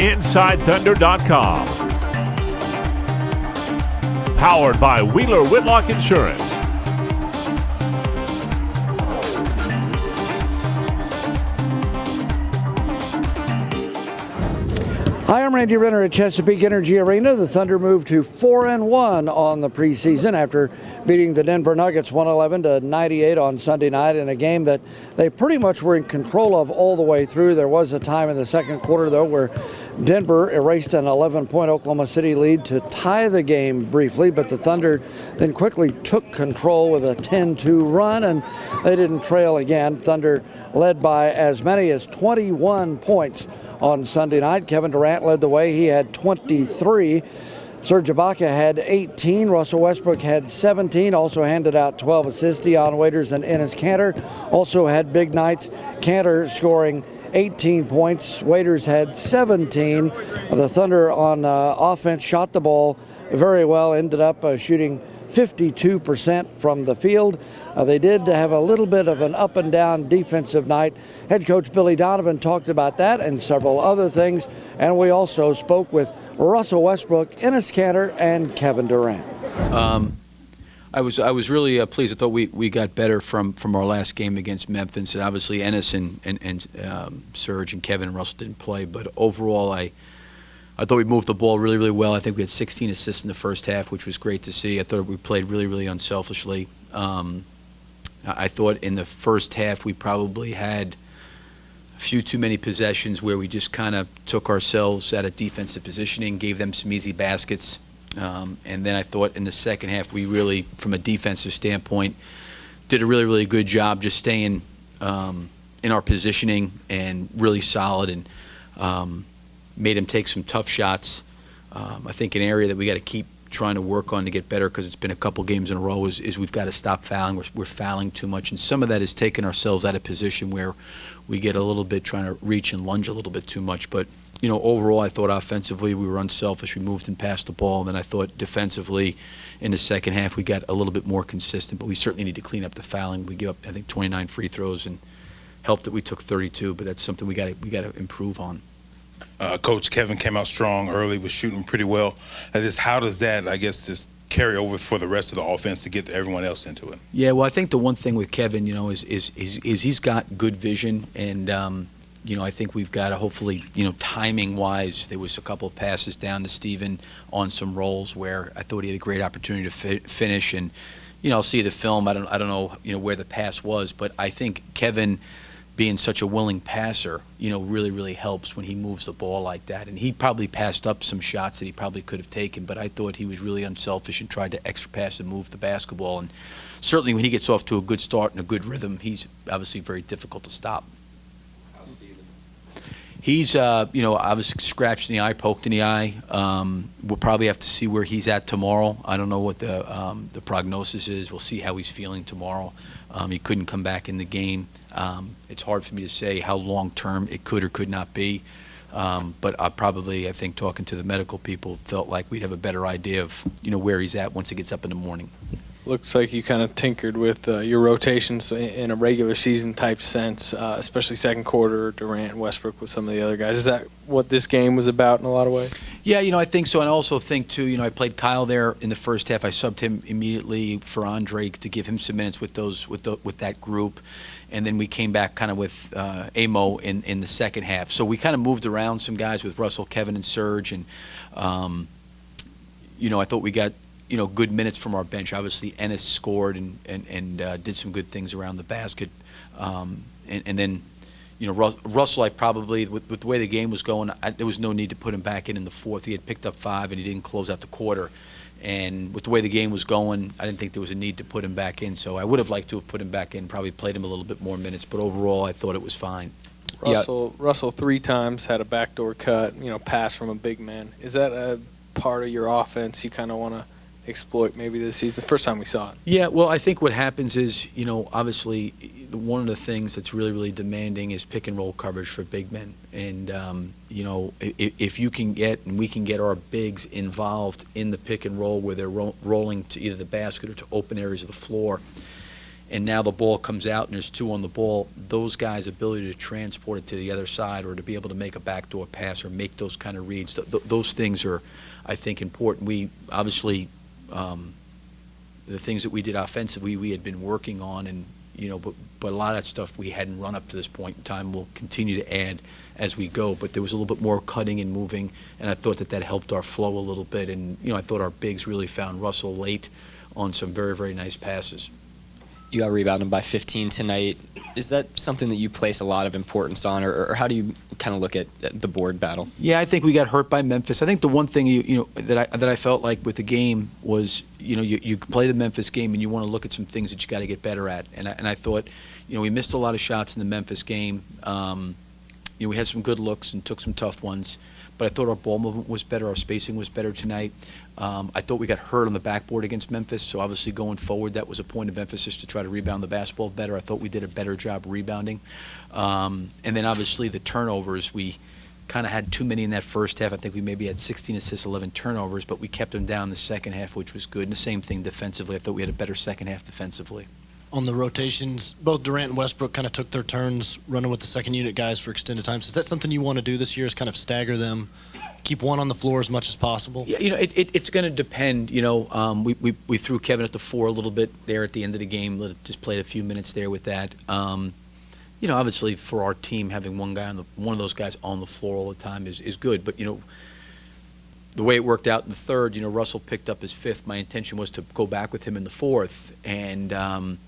InsideThunder.com. Powered by Wheeler Whitlock Insurance. Hi, I'm Randy Renner at Chesapeake Energy Arena. The Thunder moved to 4-1 on the preseason after beating the Denver Nuggets 111-98 on Sunday night in a game that they pretty much were in control of all the way through. There was a time in the second quarter, though, where Denver erased an 11-point Oklahoma City lead to tie the game briefly, but the Thunder then quickly took control with a 10-2 run, and they didn't trail again. Thunder led by as many as 21 points on Sunday night. Kevin Durant led the way. He had 23. Serge Ibaka had 18. Russell Westbrook had 17, also handed out 12 assists. Dion Waiters and Enes Kanter also had big nights. Kanter scoring 18 points. Waiters had 17. The Thunder on offense shot the ball very well, ended up shooting 52% from the field. They did have a little bit of an up and down defensive night. Head coach Billy Donovan talked about that and several other things. And we also spoke with Russell Westbrook, Enes Kanter, and Kevin Durant. I was really pleased. I thought we got better from our last game against Memphis. And obviously Enes and Serge and Kevin and Russell didn't play. But overall, I thought we moved the ball really, really well. I think we had 16 assists in the first half, which was great to see. I thought we played really, really unselfishly. I thought in the first half we probably had a few too many possessions where we just kind of took ourselves out of defensive positioning, gave them some easy baskets. And then I thought in the second half we really, from a defensive standpoint, did a really, really good job just staying in our positioning and really solid, and made him take some tough shots. I think an area that we got to keep trying to work on to get better, because it's been a couple games in a row, is we've got to stop fouling. We're fouling too much, and some of that is taking ourselves out of position where we get a little bit trying to reach and lunge a little bit too much. But overall, I thought offensively we were unselfish. We moved and passed the ball, and then I thought defensively in the second half we got a little bit more consistent. But we certainly need to clean up the fouling. We gave up, I think, 29 free throws, and helped that we took 32. But that's something we got to improve on. Coach Kevin came out strong early, was shooting pretty well. How does that, I guess, just carry over for the rest of the offense to get everyone else into it? Yeah, well, I think the one thing with Kevin, is he's got good vision, and I think we've got to hopefully, timing-wise, there was a couple of passes down to Steven on some rolls where I thought he had a great opportunity to finish, and I'll see the film. I don't know, where the pass was, but I think Kevin, being such a willing passer, really, really helps when he moves the ball like that. And he probably passed up some shots that he probably could have taken, but I thought he was really unselfish and tried to extra pass and move the basketball. And certainly when he gets off to a good start and a good rhythm, he's obviously very difficult to stop. How's Steven? He's, obviously scratched in the eye, poked in the eye. We'll probably have to see where he's at tomorrow. I don't know what the prognosis is. We'll see how he's feeling tomorrow. He couldn't come back in the game. It's hard for me to say how long-term it could or could not be. But I think talking to the medical people, felt like we'd have a better idea of, where he's at once he gets up in the morning. Looks like you kind of tinkered with your rotations in a regular season type sense, especially second quarter, Durant and Westbrook with some of the other guys. Is that what this game was about in a lot of ways? Yeah, I think so. And I also think, too, I played Kyle there in the first half. I subbed him immediately for Andre to give him some minutes with that group. And then we came back kind of with Amo in the second half. So we kind of moved around some guys with Russell, Kevin, and Serge. And, I thought we got good minutes from our bench. Obviously, Enes scored and did some good things around the basket. And then, Russell, I probably, with the way the game was going, there was no need to put him back in the fourth. He had picked up 5, and he didn't close out the quarter. And with the way the game was going, I didn't think there was a need to put him back in. So I would have liked to have put him back in, probably played him a little bit more minutes. But overall, I thought it was fine. Russell 3 times had a backdoor cut, pass from a big man. Is that a part of your offense you kind of want to exploit maybe this season? First time we saw it. Yeah, well, I think what happens is, obviously one of the things that's really, really demanding is pick and roll coverage for big men. And, if you can get, and we can get our bigs involved in the pick and roll where they're rolling to either the basket or to open areas of the floor, and now the ball comes out and there's 2 on the ball, those guys' ability to transport it to the other side or to be able to make a backdoor pass or make those kind of reads, those things are, I think, important. We obviously, the things that we did offensively, we had been working on, and but a lot of that stuff we hadn't run up to this point in time. We'll continue to add as we go, but there was a little bit more cutting and moving, and I thought that helped our flow a little bit. And I thought our bigs really found Russell late on some very, very nice passes. You got rebounded by 15 tonight. Is that something that you place a lot of importance on, or how do you kind of look at the board battle? Yeah, I think we got hurt by Memphis. I think the one thing that I felt like with the game was you play the Memphis game and you want to look at some things that you got to get better at. And I thought we missed a lot of shots in the Memphis game. We had some good looks and took some tough ones, but I thought our ball movement was better, our spacing was better tonight. I thought we got hurt on the backboard against Memphis, so obviously going forward that was a point of emphasis to try to rebound the basketball better. I thought we did a better job rebounding. And then obviously the turnovers, we kind of had too many in that first half. I think we maybe had 16 assists, 11 turnovers, but we kept them down the second half, which was good. And the same thing defensively. I thought we had a better second half defensively. On the rotations, both Durant and Westbrook kind of took their turns running with the second unit guys for extended times. Is that something you want to do this year, is kind of stagger them, keep one on the floor as much as possible? Yeah, it's going to depend. We threw Kevin at the 4 a little bit there at the end of the game, just played a few minutes there with that. Obviously for our team, having one of those guys on the floor all the time is good. But, the way it worked out in the third, Russell picked up his 5th. My intention was to go back with him in the 4th. And,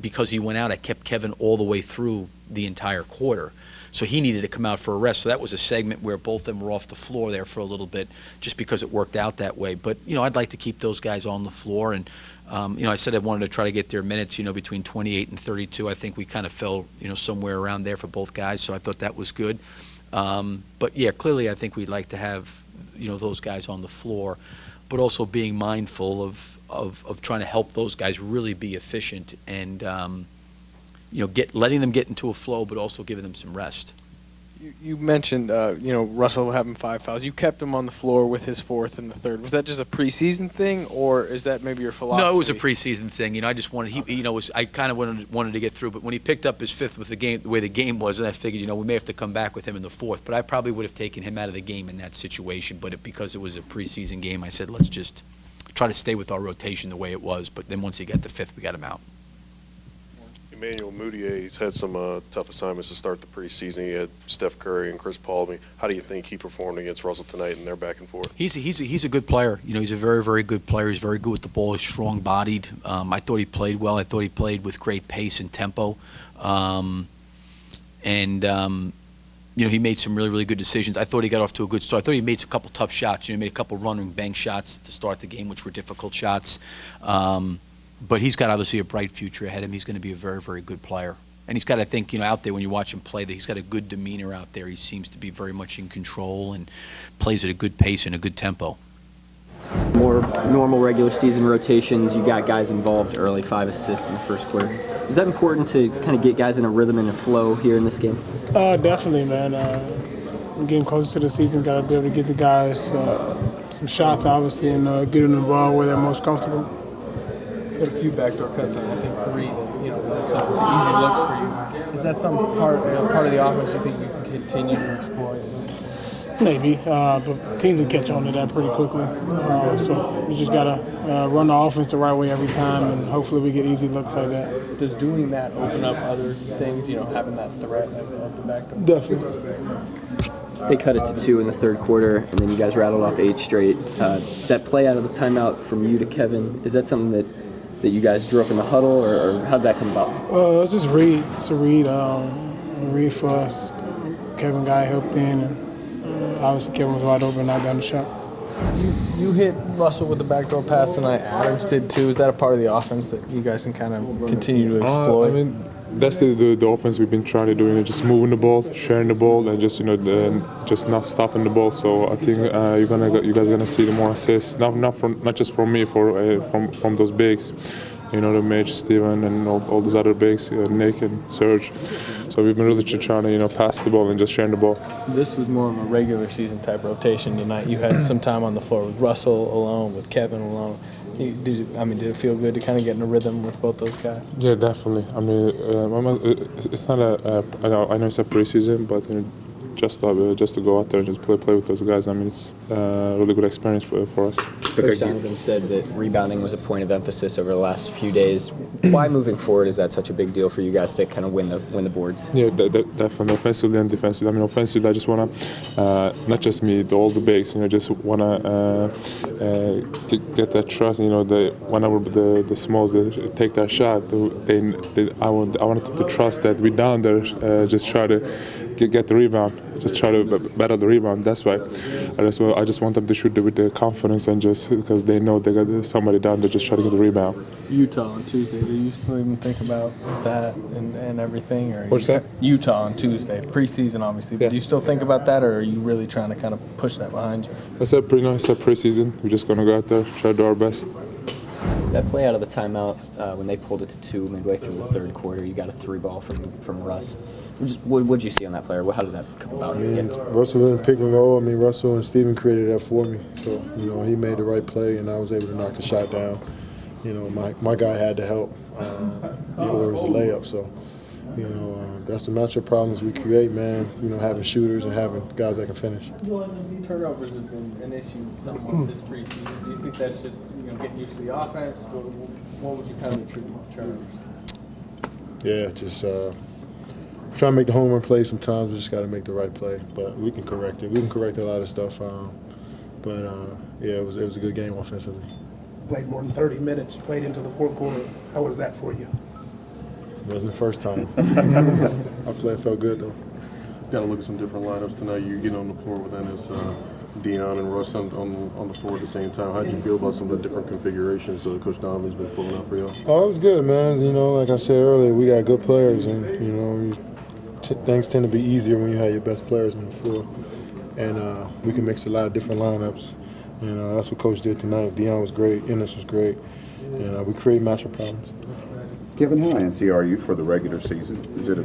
because he went out, I kept Kevin all the way through the entire quarter. So he needed to come out for a rest. So that was a segment where both of them were off the floor there for a little bit, just because it worked out that way. But, I'd like to keep those guys on the floor. And, I said I wanted to try to get their minutes, between 28 and 32. I think we kind of fell, somewhere around there for both guys. So I thought that was good. But, yeah, clearly I think we'd like to have, those guys on the floor, but also being mindful of trying to help those guys really be efficient and, letting them get into a flow, but also giving them some rest. You mentioned, Russell having 5 fouls. You kept him on the floor with his 4th and the 3rd. Was that just a preseason thing, or is that maybe your philosophy? No, it was a preseason thing. I just wanted I kind of wanted to get through. But when he picked up his 5th with the way the game was, and I figured, we may have to come back with him in the 4th. But I probably would have taken him out of the game in that situation. But because it was a preseason game, I said let's just try to stay with our rotation the way it was. But then once he got the 5th, we got him out. Emmanuel Moutier's had some tough assignments to start the preseason. He had Steph Curry and Chris Paul. How do you think he performed against Russell tonight in their back and forth? He's a good player. He's a very, very good player. He's very good with the ball. He's strong-bodied. I thought he played well. I thought he played with great pace and tempo. He made some really, really good decisions. I thought he got off to a good start. I thought he made a couple tough shots. He made a couple run and bank shots to start the game, which were difficult shots. But he's got obviously a bright future ahead of him. He's going to be a very, very good player. And he's got, I think, out there when you watch him play, that he's got a good demeanor out there. He seems to be very much in control and plays at a good pace and a good tempo. More normal regular season rotations, you got guys involved early, 5 assists in the first quarter. Is that important to kind of get guys in a rhythm and a flow here in this game? Definitely, man. We're getting closer to the season. Got to be able to get the guys some shots, obviously, and get them the ball where they're most comfortable. Got a few backdoor cuts on, I think 3 that's up to easy looks for you. Is that some part of the offense you think you can continue to exploit? Maybe, but teams will catch on to that pretty quickly. So we just got to run the offense the right way every time, and hopefully we get easy looks like that. Does doing that open up other things, having that threat of the backdoor? Definitely. They cut it to 2 in the third quarter, and then you guys rattled off 8 straight. That play out of the timeout from you to Kevin, is that something that you guys drew up in the huddle, or how did that come about? It's just read. It's a read for us. Kevin Guy helped in, and obviously Kevin was wide open, knocked down the shot. You hit Russell with the backdoor pass tonight. Adams did too. Is that a part of the offense that you guys can kind of continue to exploit? That's the offense we've been trying to do. Just moving the ball, sharing the ball, and just just not stopping the ball. So I think you guys are gonna see the more assists, not just from me, from those bigs. The Mitch, Steven, and all those other bigs, Nick and Serge. So we've been really trying to pass the ball and just sharing the ball. This was more of a regular season type rotation tonight. You had some time on the floor with Russell alone, with Kevin alone. Did it feel good to kind of get in a rhythm with both those guys? Yeah, definitely. I mean, it's not I know it's a preseason, but just to go out there and just play with those guys. I mean, it's a really good experience for us. Coach Donovan said that rebounding was a point of emphasis over the last few days. Why, moving forward, is that such a big deal for you guys to kind of win the boards? Yeah, definitely, offensively and defensively. I mean, offensively, I just want to, not just me, all the bigs, just want to get that trust. Whenever the smalls they take that shot, I want them to trust that we down there, just try to get the rebound, just try to battle the rebound. That's why I just want them to shoot with the confidence and just because they know they got somebody down there, just try to get the rebound. Utah on Tuesday. Do you still even think about that and everything? Or What's that? Utah on Tuesday, preseason obviously. But do you still think about that, or are you really trying to kind of push that behind you? I said preseason. We're just gonna go out there, try to do our best. That play out of the timeout when they pulled it to 2 midway through the third quarter, you got a 3-ball from Russ. What did you see on that player? How did that come about? Russell didn't pick and roll. Russell and Steven created that for me. So, he made the right play, and I was able to knock the shot down. My guy had to help, or it was a layup. So, that's the matchup problems we create, man. Having shooters and having guys that can finish. Turnovers have been an issue somewhat this preseason. Do you think that's just getting used to the offense? What would you kind of attribute to turnovers? Yeah, just trying to make the home run play. Sometimes we just got to make the right play, but we can correct it. We can correct a lot of stuff. It was a good game offensively. Played more than 30 minutes, played into the fourth quarter. How was that for you? It wasn't the first time. I felt good though. Got to look at some different lineups tonight. You get on the floor with Enes, Dion, and Russ on the floor at the same time. How did you feel about some of the different configurations Coach Donovan's been pulling out for you? Oh, it was good, man. Like I said earlier, we got good players, and things tend to be easier when you have your best players on the floor, and we can mix a lot of different lineups. That's what Coach did tonight. Dion was great. Enes was great. We create matchup problems. Kevin, how antsy are you for the regular season? Is it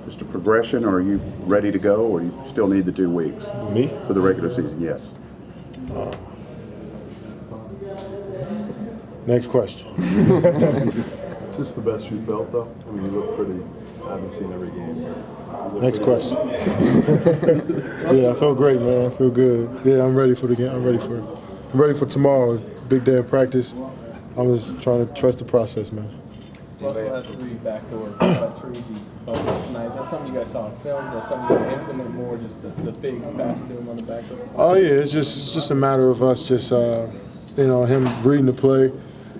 just a progression, or are you ready to go, or you still need the 2 weeks? Me? For the regular season, yes. Next question. Is this the best you felt, though? You look pretty. I haven't seen every game. Next question. Yeah, I felt great, man. I feel good. Yeah, I'm ready for the game. I'm ready for tomorrow. Big day of practice. I'm just trying to trust the process, man. Russell has 3 backdoor, about 3 easy buckets tonight. Is that something you guys saw in film? Is that something you implement more, just the bigs passing to him on the backdoor? Oh yeah, it's just a matter of us just him reading the play.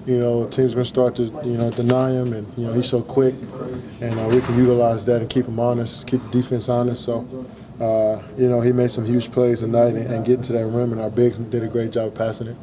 Team's gonna start to deny him, and he's so quick, and we can utilize that and keep him honest, keep the defense honest. So he made some huge plays tonight and getting to that rim, and our bigs did a great job of passing it.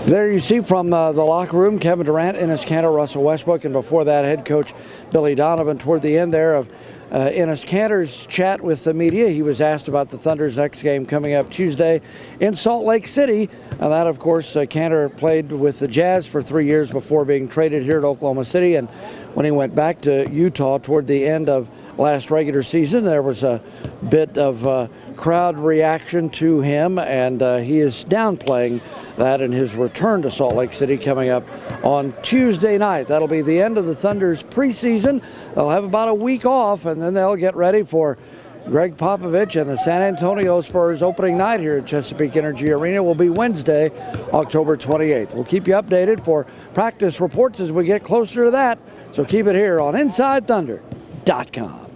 There you see from the locker room, Kevin Durant, Enes Kanter, Russell Westbrook, and before that, head coach Billy Donovan. Toward the end there of Enes Kanter's chat with the media, he was asked about the Thunder's next game coming up Tuesday in Salt Lake City. And that, of course, Kanter played with the Jazz for 3 years before being traded here to Oklahoma City. And when he went back to Utah toward the end of last regular season, there was a bit of crowd reaction to him, and he is downplaying that in his return to Salt Lake City coming up on Tuesday night. That'll be the end of the Thunder's preseason. They'll have about a week off, and then they'll get ready for Greg Popovich and the San Antonio Spurs opening night here at Chesapeake Energy Arena will be Wednesday, October 28th. We'll keep you updated for practice reports as we get closer to that, so keep it here on InsideThunder.com.